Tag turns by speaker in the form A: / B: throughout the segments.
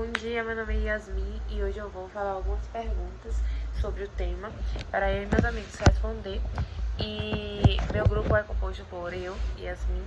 A: Bom dia, meu nome é Yasmin e hoje eu vou falar algumas perguntas sobre o tema para eu e meus amigos responder. E meu grupo é composto por eu, Yasmin,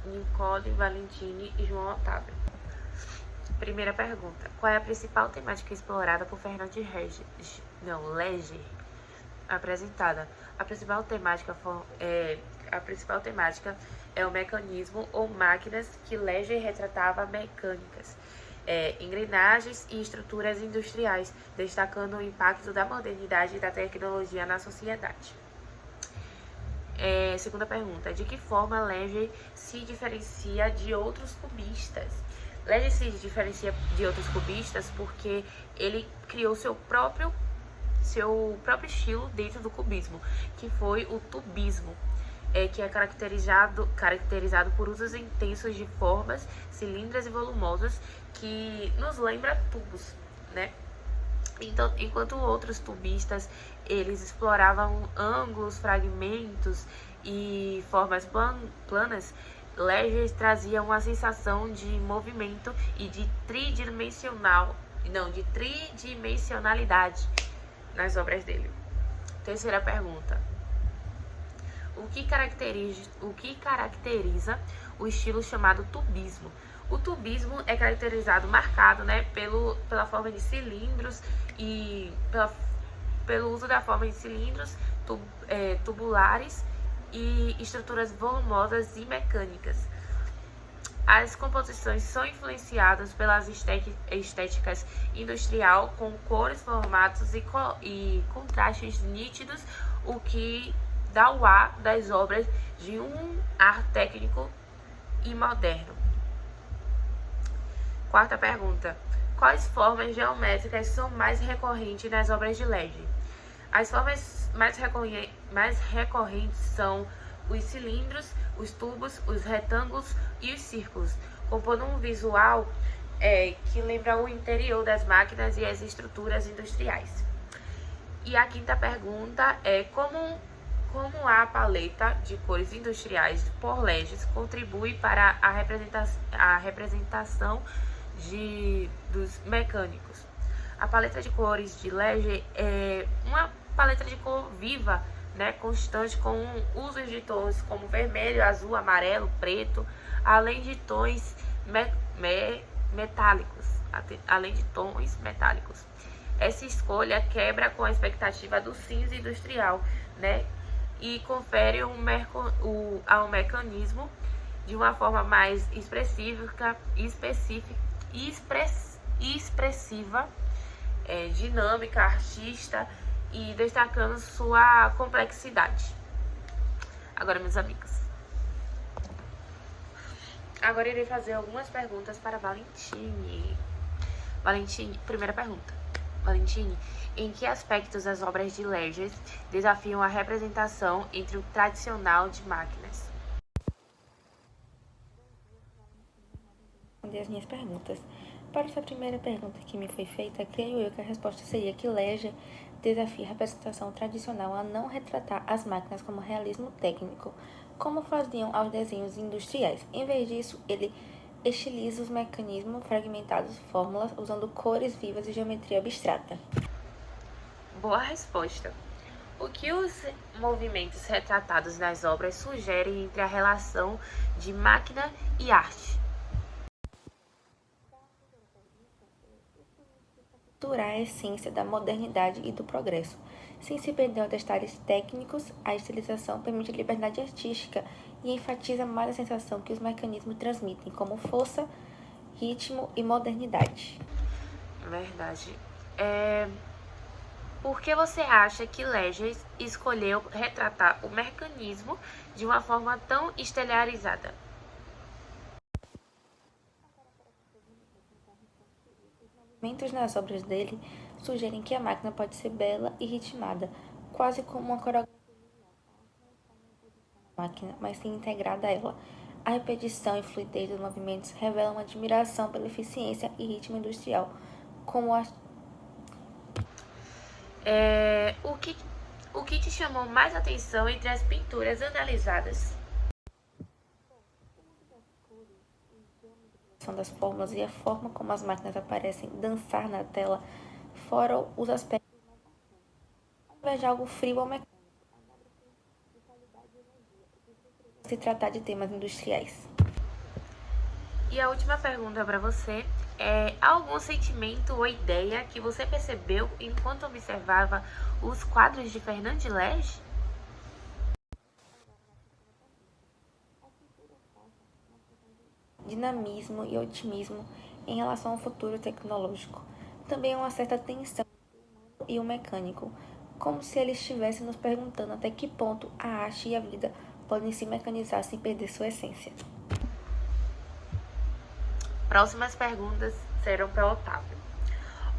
A: Nicole, Valentine e João Otávio. Primeira pergunta: qual é a principal temática explorada por Fernand Léger? Apresentada. A principal temática é o mecanismo ou máquinas que Léger retratava mecânicas, engrenagens e estruturas industriais, destacando o impacto da modernidade e da tecnologia na sociedade. Segunda pergunta: de que forma Léger se diferencia de outros cubistas? Léger se diferencia de outros cubistas porque ele criou seu próprio estilo dentro do cubismo, que foi o tubismo, que é caracterizado por usos intensos de formas cilíndricas e volumosas que nos lembra tubos, né? Então, enquanto outros tubistas eles exploravam ângulos, fragmentos e formas planas, Léger trazia uma sensação de movimento e de tridimensionalidade nas obras dele. Terceira pergunta: o que caracteriza o estilo chamado tubismo? O tubismo é marcado, né, pela forma de cilindros e pelo uso da forma de cilindros tubulares e estruturas volumosas e mecânicas. As composições são influenciadas pelas estéticas industrial, com cores, formatos e contrastes nítidos, o que dá o ar das obras de um ar técnico e moderno. Quarta pergunta: quais formas geométricas são mais recorrentes nas obras de Léger? As formas mais recorrentes são os cilindros, os tubos, os retângulos e os círculos, compondo um visual que lembra o interior das máquinas e as estruturas industriais. E a quinta pergunta é: como a paleta de cores industriais por Léger contribui para a representação dos mecânicos? A paleta de cores de Léger é uma paleta de cor viva, né, constante, com usos de tons como vermelho, azul, amarelo, preto, além de tons metálicos. Essa escolha quebra com a expectativa do cinza industrial, né, e confere ao mecanismo de uma forma mais expressiva, dinâmica, artista, e destacando sua complexidade. Agora, meus amigos, agora irei fazer algumas perguntas para Valentine. Primeira pergunta: Valentine, em que aspectos as obras de Léger desafiam a representação entre o tradicional de máquinas?
B: As minhas perguntas. Para essa primeira pergunta que me foi feita, creio eu que a resposta seria que Léger desafia a representação tradicional a não retratar as máquinas como realismo técnico, como faziam aos desenhos industriais. Em vez disso, ele estiliza os mecanismos fragmentados, fórmulas, usando cores vivas e geometria abstrata.
A: Boa resposta. O que os movimentos retratados nas obras sugerem entre a relação de máquina e arte?
B: Capturar a essência da modernidade e do progresso. Sem se perder aos detalhes técnicos, a estilização permite liberdade artística e enfatiza mais a sensação que os mecanismos transmitem, como força, ritmo e modernidade.
A: Verdade. Por que você acha que Léger escolheu retratar o mecanismo de uma forma tão estelarizada?
B: Os movimentos nas obras dele sugerem que a máquina pode ser bela e ritmada, quase como uma coreografia da máquina, mas sim integrada a ela. A repetição e fluidez dos movimentos revelam uma admiração pela eficiência e ritmo industrial, como
A: O que te chamou mais atenção entre as pinturas analisadas?
B: das fórmulas e a forma como as máquinas aparecem dançar na tela, fora os aspectos ao invés de algo frio ou mecânico, se tratar de temas industriais.
A: E a última pergunta para você é: algum sentimento ou ideia que você percebeu enquanto observava os quadros de Fernand Lege?
B: Dinamismo e otimismo em relação ao futuro tecnológico. Também uma certa tensão e o mecânico, como se ele estivesse nos perguntando até que ponto a arte e a vida podem se mecanizar sem perder sua essência.
A: Próximas perguntas serão para Otávio.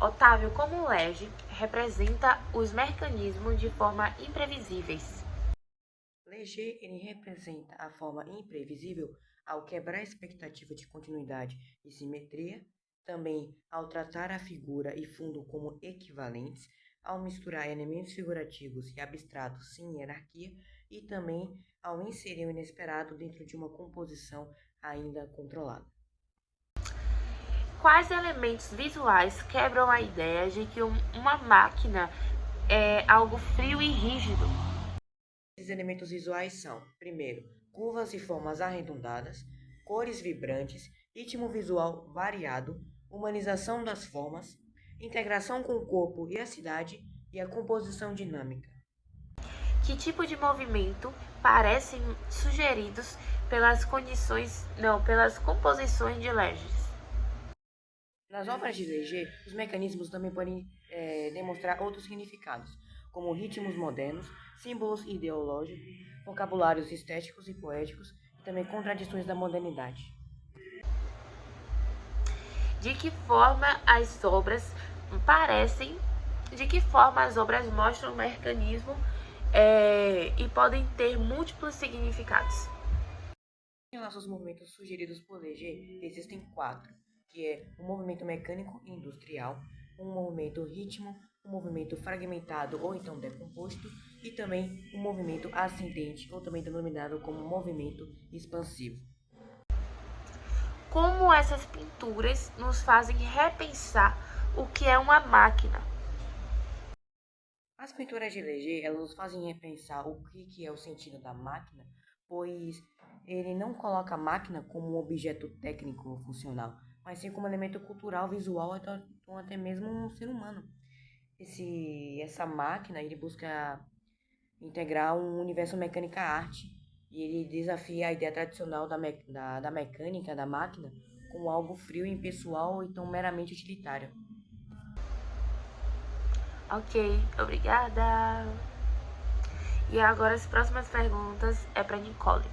A: Otávio, como o Lege representa os mecanismos de forma imprevisíveis?
C: Leger ele representa a forma imprevisível ao quebrar a expectativa de continuidade e simetria, também ao tratar a figura e fundo como equivalentes, ao misturar elementos figurativos e abstratos sem hierarquia e também ao inserir o inesperado dentro de uma composição ainda controlada.
A: Quais elementos visuais quebram a ideia de que uma máquina é algo frio e rígido?
C: Esses elementos visuais são, primeiro, curvas e formas arredondadas, cores vibrantes, ritmo visual variado, humanização das formas, integração com o corpo e a cidade e a composição dinâmica.
A: Que tipo de movimento parecem sugeridos pelas composições de Leges?
C: Nas obras de Leger, os mecanismos também podem demonstrar outros significados, como ritmos modernos, símbolos ideológicos, vocabulários estéticos e poéticos, e também contradições da modernidade.
A: De que forma as obras mostram o mecanismo e podem ter múltiplos significados?
C: Em relação aos movimentos sugeridos por Leger, existem 4, que é o movimento mecânico e industrial, um movimento ritmo, um movimento fragmentado ou então decomposto, e também um movimento ascendente, ou também denominado como movimento expansivo.
A: Como essas pinturas nos fazem repensar o que é uma máquina?
C: As pinturas de Leger, elas nos fazem repensar o que é o sentido da máquina, pois ele não coloca a máquina como um objeto técnico ou funcional, mas sim como um elemento cultural, visual, ou até mesmo um ser humano. Essa máquina, ele busca integrar um universo mecânica-arte, e ele desafia a ideia tradicional da mecânica, da máquina, como algo frio, impessoal ou então meramente utilitário.
A: Ok, obrigada. E agora as próximas perguntas é para Nicole.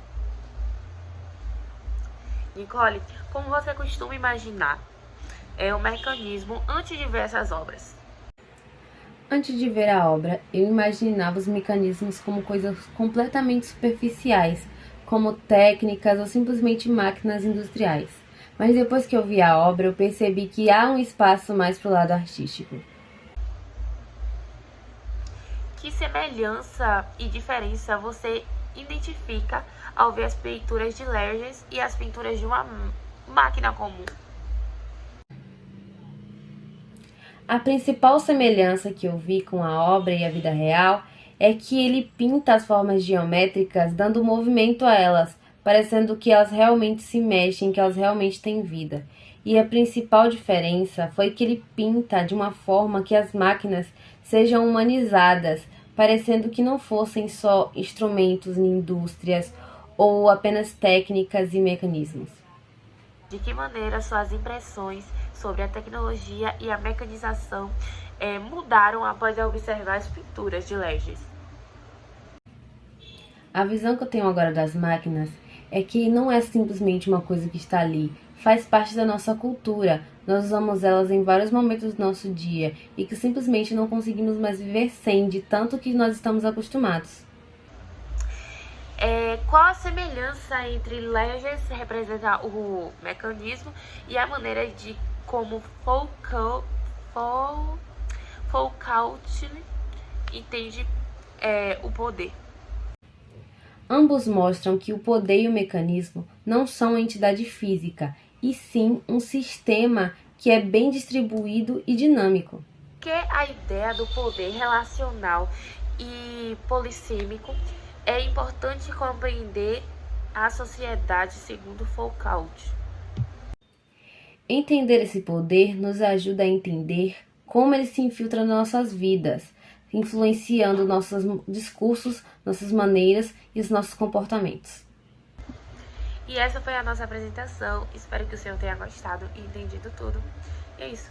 A: Nicole, como você costuma imaginar o mecanismo antes de ver essas obras?
D: Antes de ver a obra, eu imaginava os mecanismos como coisas completamente superficiais, como técnicas ou simplesmente máquinas industriais. Mas depois que eu vi a obra, eu percebi que há um espaço mais para o lado artístico.
A: Que semelhança e diferença você identifica ao ver as pinturas de Leges e as pinturas de uma máquina comum?
D: A principal semelhança que eu vi com a obra e a vida real é que ele pinta as formas geométricas dando movimento a elas, parecendo que elas realmente se mexem, que elas realmente têm vida. E a principal diferença foi que ele pinta de uma forma que as máquinas sejam humanizadas, parecendo que não fossem só instrumentos em indústrias ou apenas técnicas e mecanismos.
A: De que maneira suas impressões sobre a tecnologia e a mecanização mudaram após observar as pinturas de Leges?
D: A visão que eu tenho agora das máquinas é que não é simplesmente uma coisa que está ali, faz parte da nossa cultura. Nós usamos elas em vários momentos do nosso dia e que simplesmente não conseguimos mais viver sem, de tanto que nós estamos acostumados.
A: Qual a semelhança entre Leges representar o mecanismo e a maneira de como Foucault entende o poder?
D: Ambos mostram que o poder e o mecanismo não são uma entidade física, e sim um sistema que é bem distribuído e dinâmico.
A: Que a ideia do poder relacional e polissêmico é importante compreender a sociedade segundo Foucault.
D: Entender esse poder nos ajuda a entender como ele se infiltra nas nossas vidas, influenciando nossos discursos, nossas maneiras e os nossos comportamentos.
A: E essa foi a nossa apresentação. Espero que o senhor tenha gostado e entendido tudo. E é isso.